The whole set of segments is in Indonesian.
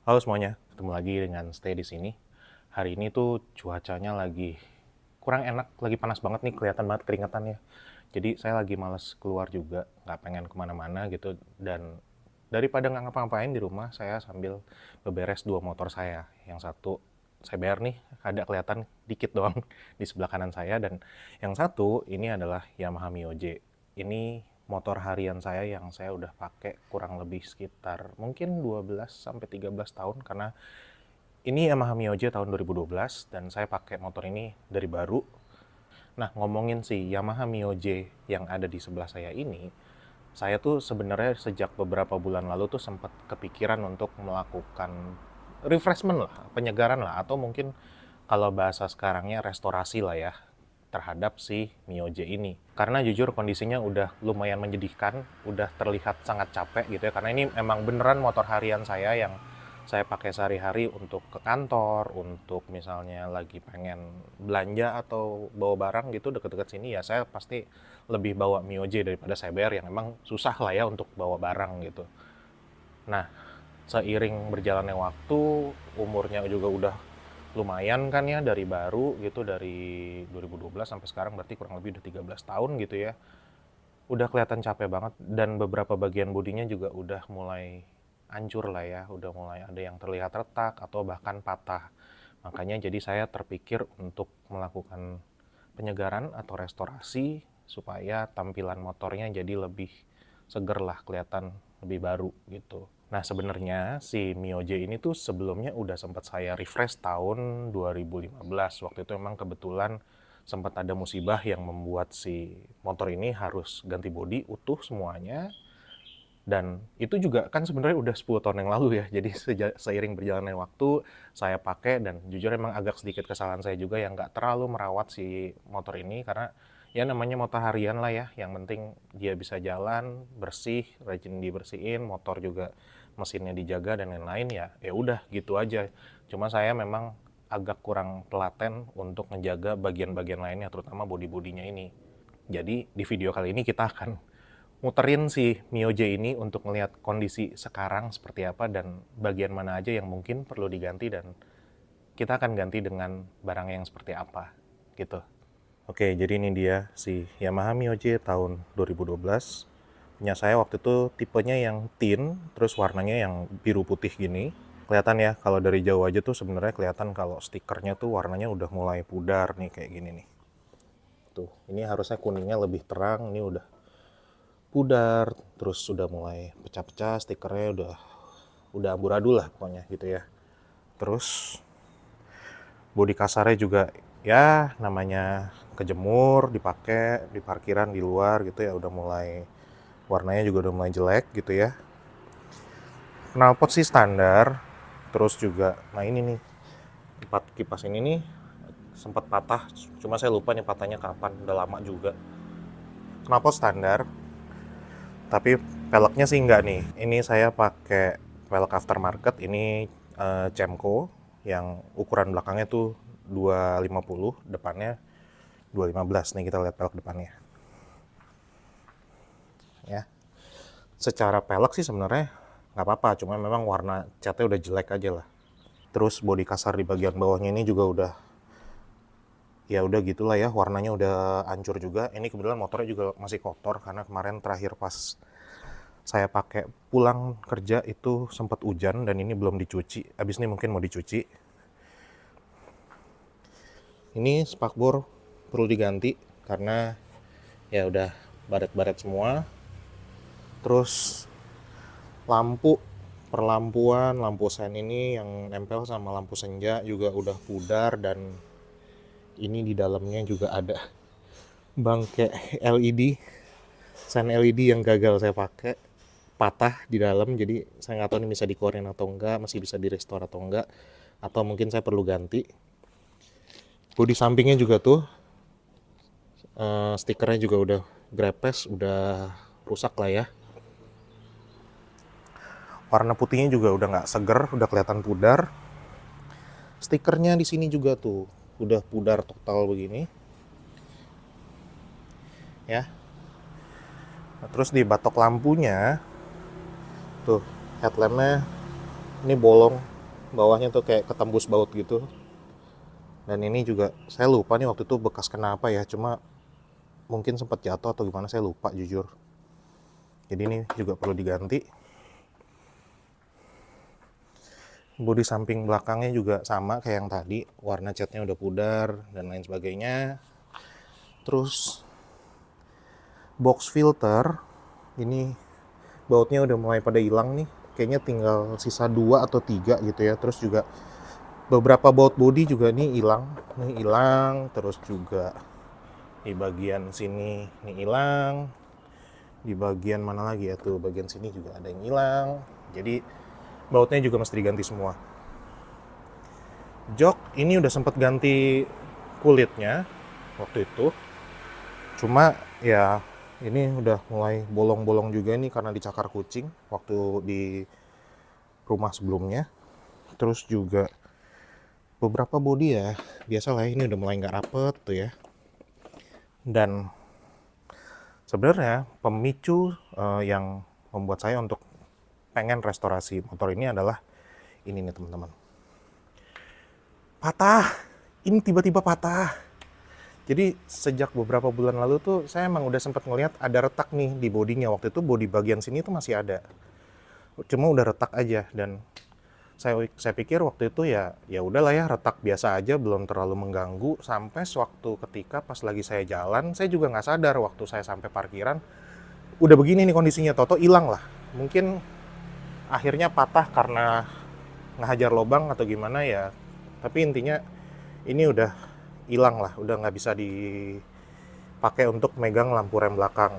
Halo semuanya, ketemu lagi dengan Stay di sini. Hari ini tuh cuacanya lagi kurang enak, lagi panas banget nih, kelihatan banget keringetannya. Jadi saya lagi males keluar juga, nggak pengen kemana-mana gitu. Dan daripada nggak ngapa-ngapain di rumah, saya sambil beberes dua motor saya. Yang satu saya bayar nih, ada kelihatan dikit doang di sebelah kanan saya. Dan yang satu ini adalah Yamaha Mio J. Ini motor harian saya yang saya udah pakai kurang lebih sekitar mungkin 12 sampai 13 tahun, karena ini Yamaha Mio J tahun 2012 dan saya pakai motor ini dari baru. Nah, ngomongin si Yamaha Mio J yang ada di sebelah saya ini, saya tuh sebenarnya sejak beberapa bulan lalu tuh sempat kepikiran untuk melakukan refreshment lah, penyegaran lah, atau mungkin kalau bahasa sekarangnya restorasi lah ya, terhadap si Mio J ini. Karena jujur kondisinya udah lumayan menyedihkan, udah terlihat sangat capek gitu ya, karena ini emang beneran motor harian saya yang saya pakai sehari-hari untuk ke kantor, untuk misalnya lagi pengen belanja atau bawa barang gitu deket-deket sini, ya saya pasti lebih bawa Mio J daripada Cyber yang emang susah lah ya untuk bawa barang gitu. Nah, seiring berjalannya waktu, umurnya juga udah lumayan kan ya, dari baru gitu, dari 2012 sampai sekarang berarti kurang lebih udah 13 tahun gitu ya. Udah kelihatan capek banget dan beberapa bagian bodinya juga udah mulai hancur lah ya, udah mulai ada yang terlihat retak atau bahkan patah. Makanya jadi saya terpikir untuk melakukan penyegaran atau restorasi supaya tampilan motornya jadi lebih seger lah, kelihatan lebih baru gitu. Nah, sebenarnya si Mio J ini tuh sebelumnya udah sempat saya refresh tahun 2015. Waktu itu memang kebetulan sempat ada musibah yang membuat si motor ini harus ganti bodi utuh semuanya. Dan itu juga kan sebenarnya udah 10 tahun yang lalu ya. Jadi seiring berjalannya waktu saya pakai, dan jujur emang agak sedikit kesalahan saya juga yang nggak terlalu merawat si motor ini, karena ya namanya motor harian lah ya. Yang penting dia bisa jalan, bersih, rajin dibersihin, motor juga mesinnya dijaga dan lain-lain, ya ya udah gitu aja. Cuma saya memang agak kurang telaten untuk menjaga bagian-bagian lainnya, terutama bodi-bodinya ini. Jadi di video kali ini kita akan muterin si Mio J ini untuk melihat kondisi sekarang seperti apa dan bagian mana aja yang mungkin perlu diganti, dan kita akan ganti dengan barang yang seperti apa gitu. Oke, jadi ini dia si Yamaha Mio J tahun 2012. Punya saya waktu itu tipenya yang tin, terus warnanya yang biru putih gini. Kelihatan ya kalau dari jauh aja tuh sebenarnya kelihatan kalau stikernya tuh warnanya udah mulai pudar nih, kayak gini nih. Tuh, ini harusnya kuningnya lebih terang, ini udah pudar, terus sudah mulai pecah-pecah, stikernya udah amburadul lah pokoknya gitu ya. Terus bodi kasarnya juga ya namanya kejemur, dipakai di parkiran di luar gitu ya, udah mulai warnanya juga udah mulai jelek gitu ya. Knalpot sih standar. Terus juga nah ini nih, empat kipas ini nih sempat patah, cuma saya lupa nih patahnya kapan, udah lama juga. Knalpot standar, tapi peleknya sih enggak nih. Ini saya pakai pelek aftermarket, ini Cemco yang ukuran belakangnya tuh 250, depannya 215. Nih kita lihat pelek depannya. Ya. Secara pelek sih sebenarnya nggak apa-apa, cuma memang warna catnya udah jelek aja lah. Terus bodi kasar di bagian bawahnya ini juga udah, ya udah gitulah ya, warnanya udah hancur juga. Ini kebetulan motornya juga masih kotor karena kemarin terakhir pas saya pakai pulang kerja itu sempat hujan dan ini belum dicuci. Abis ini mungkin mau dicuci. Ini spakbor perlu diganti karena ya udah baret-baret semua. Terus lampu perlampuan, lampu sen ini yang nempel sama lampu senja juga udah pudar, dan ini di dalamnya juga ada bangke LED, sen LED yang gagal saya pakai, patah di dalam. Jadi saya nggak tahu ini bisa dikeluarin atau enggak, masih bisa direstore atau enggak, atau mungkin saya perlu ganti. Bodi sampingnya juga tuh stikernya juga udah grepes, udah rusak lah ya. Warna putihnya juga udah nggak seger, udah kelihatan pudar. Stikernya di sini juga tuh udah pudar total begini ya. Nah, terus di batok lampunya tuh, headlampnya ini bolong, bawahnya tuh kayak ketembus baut gitu. Dan ini juga saya lupa nih waktu itu bekas kenapa ya, cuma mungkin sempat jatuh atau gimana, saya lupa jujur. Jadi ini juga perlu diganti. Bodi samping belakangnya juga sama kayak yang tadi, warna catnya udah pudar dan lain sebagainya. Terus box filter ini bautnya udah mulai pada hilang nih, kayaknya tinggal sisa 2 atau 3 gitu ya. Terus juga beberapa baut bodi juga nih hilang, terus juga di bagian sini nih hilang, di bagian mana lagi ya tuh, bagian sini juga ada yang hilang. Jadi bautnya juga mesti diganti semua. Jok ini udah sempat ganti kulitnya waktu itu, cuma ya ini udah mulai bolong-bolong juga nih karena dicakar kucing waktu di rumah sebelumnya. Terus juga beberapa bodi ya, biasalah ini udah mulai nggak rapet tuh ya. Dan sebenarnya pemicu yang membuat saya untuk pengen restorasi motor ini adalah ini nih teman-teman. Patah, ini tiba-tiba patah. Jadi sejak beberapa bulan lalu tuh saya emang udah sempat ngelihat ada retak nih di bodinya. Waktu itu bodi bagian sini tuh masih ada, cuma udah retak aja. Dan saya pikir waktu itu ya udahlah ya, retak biasa aja, belum terlalu mengganggu. Sampai sewaktu ketika pas lagi saya jalan, saya juga nggak sadar waktu saya sampai parkiran udah begini nih kondisinya, toto hilang lah. Mungkin akhirnya patah karena ngehajar lubang atau gimana ya, tapi intinya ini udah hilang lah, udah nggak bisa dipakai untuk megang lampu rem belakang.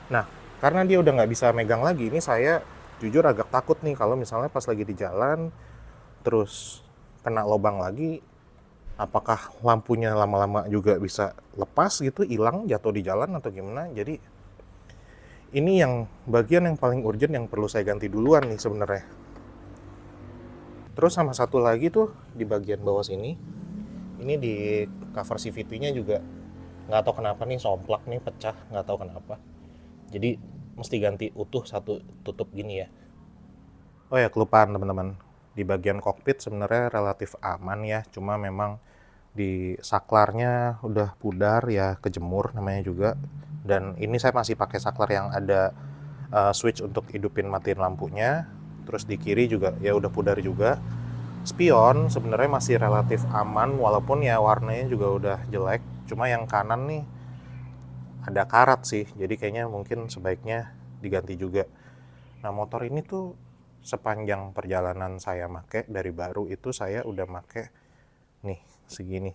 Nah, karena dia udah nggak bisa megang lagi, ini saya jujur agak takut nih kalau misalnya pas lagi di jalan terus kena lubang lagi, apakah lampunya lama-lama juga bisa lepas gitu, hilang, jatuh di jalan atau gimana. Jadi ini yang bagian yang paling urgent yang perlu saya ganti duluan nih sebenarnya. Terus sama satu lagi tuh di bagian bawah sini, ini di cover CVT-nya juga nggak tahu kenapa nih somplak nih, pecah, nggak tahu kenapa. Jadi mesti ganti utuh satu tutup gini ya. Oh ya, kelupaan teman-teman. Di bagian kokpit sebenarnya relatif aman ya, cuma memang di saklarnya udah pudar ya, kejemur namanya juga. Dan ini saya masih pakai saklar yang ada switch untuk hidupin matiin lampunya. Terus di kiri juga ya udah pudar juga. Spion sebenarnya masih relatif aman walaupun ya warnanya juga udah jelek. Cuma yang kanan nih ada karat sih, jadi kayaknya mungkin sebaiknya diganti juga. Nah, motor ini tuh sepanjang perjalanan saya make dari baru itu saya udah make nih segini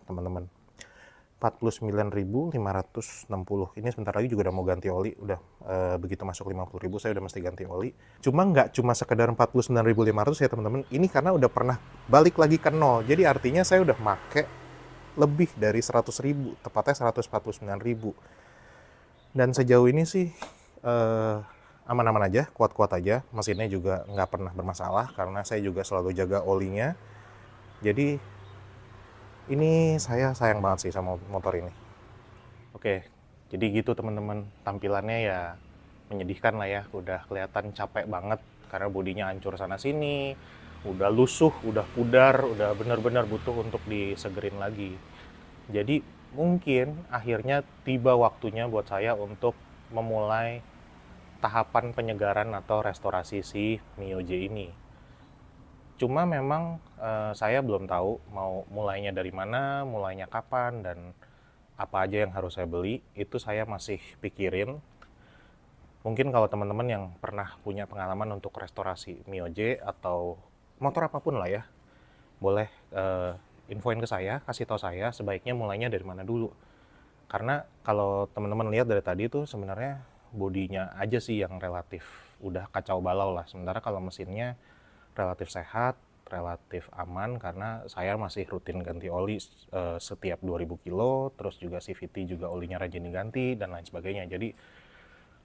teman-teman, 49.560. Ini sebentar lagi juga udah mau ganti oli, udah begitu masuk 50.000 saya udah mesti ganti oli. Cuma nggak cuma sekedar 49.500 ya teman-teman, ini karena udah pernah balik lagi ke nol, jadi artinya saya udah make lebih dari 100.000, tepatnya 149.000. Dan sejauh ini sih aman-aman aja, kuat-kuat aja. Mesinnya juga nggak pernah bermasalah karena saya juga selalu jaga olinya. Jadi ini saya sayang banget sih sama motor ini. Oke, jadi gitu teman-teman, tampilannya ya menyedihkan lah ya. Udah kelihatan capek banget karena bodinya hancur sana sini, udah lusuh, udah pudar, udah benar-benar butuh untuk disegerin lagi. Jadi mungkin akhirnya tiba waktunya buat saya untuk memulai tahapan penyegaran atau restorasi si Mio J ini. Cuma memang saya belum tahu mau mulainya dari mana, mulainya kapan, dan apa aja yang harus saya beli. Itu saya masih pikirin. Mungkin kalau teman-teman yang pernah punya pengalaman untuk restorasi Mio J atau motor apapun lah ya, boleh infoin ke saya, kasih tahu saya sebaiknya mulainya dari mana dulu. Karena kalau teman-teman lihat dari tadi tuh sebenarnya bodinya aja sih yang relatif udah kacau balau lah. Sementara kalau mesinnya relatif sehat, relatif aman karena saya masih rutin ganti oli setiap 2000 kilo, terus juga CVT juga olinya rajin diganti dan lain sebagainya. Jadi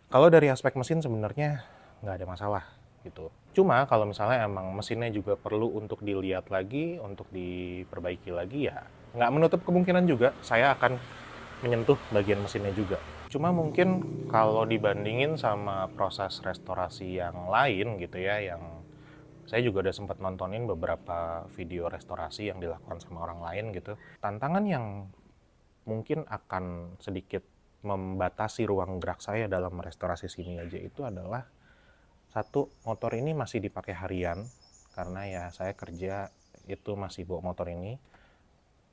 kalau dari aspek mesin sebenarnya nggak ada masalah gitu. Cuma kalau misalnya emang mesinnya juga perlu untuk dilihat lagi, untuk diperbaiki lagi, ya nggak menutup kemungkinan juga saya akan menyentuh bagian mesinnya juga. Cuma mungkin kalau dibandingin sama proses restorasi yang lain gitu ya, yang Saya juga udah sempat nontonin beberapa video restorasi yang dilakukan sama orang lain gitu. Tantangan yang mungkin akan sedikit membatasi ruang gerak saya dalam restorasi sini aja itu adalah, satu, motor ini masih dipakai harian, karena ya saya kerja itu masih bawa motor ini.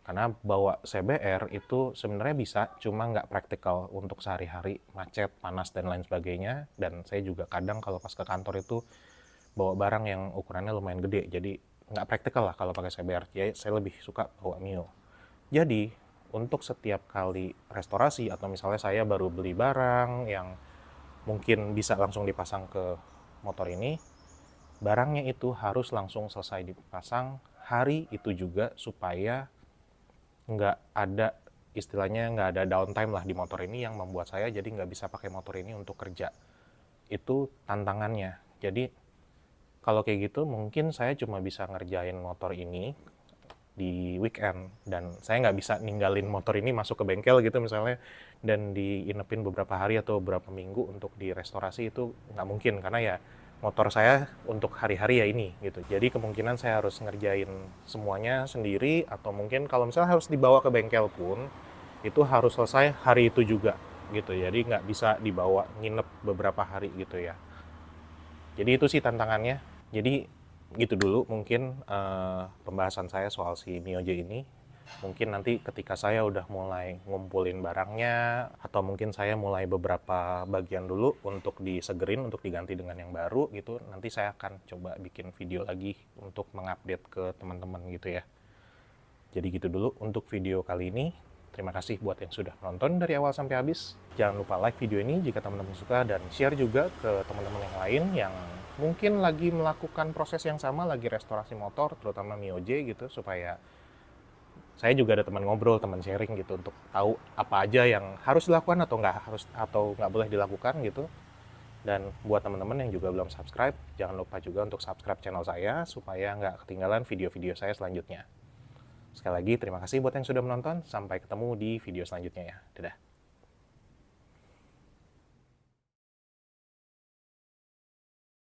Karena bawa CBR itu sebenarnya bisa, cuma nggak praktikal untuk sehari-hari, macet, panas, dan lain sebagainya. Dan saya juga kadang kalau pas ke kantor itu bawa barang yang ukurannya lumayan gede, jadi nggak praktikal lah kalau pakai CBR. Jadi saya lebih suka bawa Mio. Jadi untuk setiap kali restorasi atau misalnya saya baru beli barang yang mungkin bisa langsung dipasang ke motor ini, barangnya itu harus langsung selesai dipasang hari itu juga, supaya nggak ada, istilahnya nggak ada downtime lah di motor ini yang membuat saya jadi nggak bisa pakai motor ini untuk kerja. Itu tantangannya. Jadi kalau kayak gitu mungkin saya cuma bisa ngerjain motor ini di weekend, dan saya nggak bisa ninggalin motor ini masuk ke bengkel gitu misalnya dan diinepin beberapa hari atau beberapa minggu untuk direstorasi. Itu nggak mungkin, karena ya motor saya untuk hari-hari ya ini gitu. Jadi kemungkinan saya harus ngerjain semuanya sendiri, atau mungkin kalau misalnya harus dibawa ke bengkel pun itu harus selesai hari itu juga gitu. Jadi nggak bisa dibawa nginep beberapa hari gitu ya. Jadi itu sih tantangannya. Jadi gitu dulu mungkin pembahasan saya soal si Mio J ini. Mungkin nanti ketika saya udah mulai ngumpulin barangnya, atau mungkin saya mulai beberapa bagian dulu untuk disegerin, untuk diganti dengan yang baru gitu, nanti saya akan coba bikin video lagi untuk mengupdate ke teman-teman gitu ya. Jadi gitu dulu untuk video kali ini. Terima kasih buat yang sudah menonton dari awal sampai habis. Jangan lupa like video ini jika teman-teman suka, dan share juga ke teman-teman yang lain yang mungkin lagi melakukan proses yang sama, lagi restorasi motor, terutama Mio J gitu, supaya saya juga ada teman ngobrol, teman sharing gitu, untuk tahu apa aja yang harus dilakukan atau nggak boleh dilakukan gitu. Dan buat teman-teman yang juga belum subscribe, jangan lupa juga untuk subscribe channel saya supaya nggak ketinggalan video-video saya selanjutnya. Sekali lagi terima kasih buat yang sudah menonton, sampai ketemu di video selanjutnya ya. Dadah.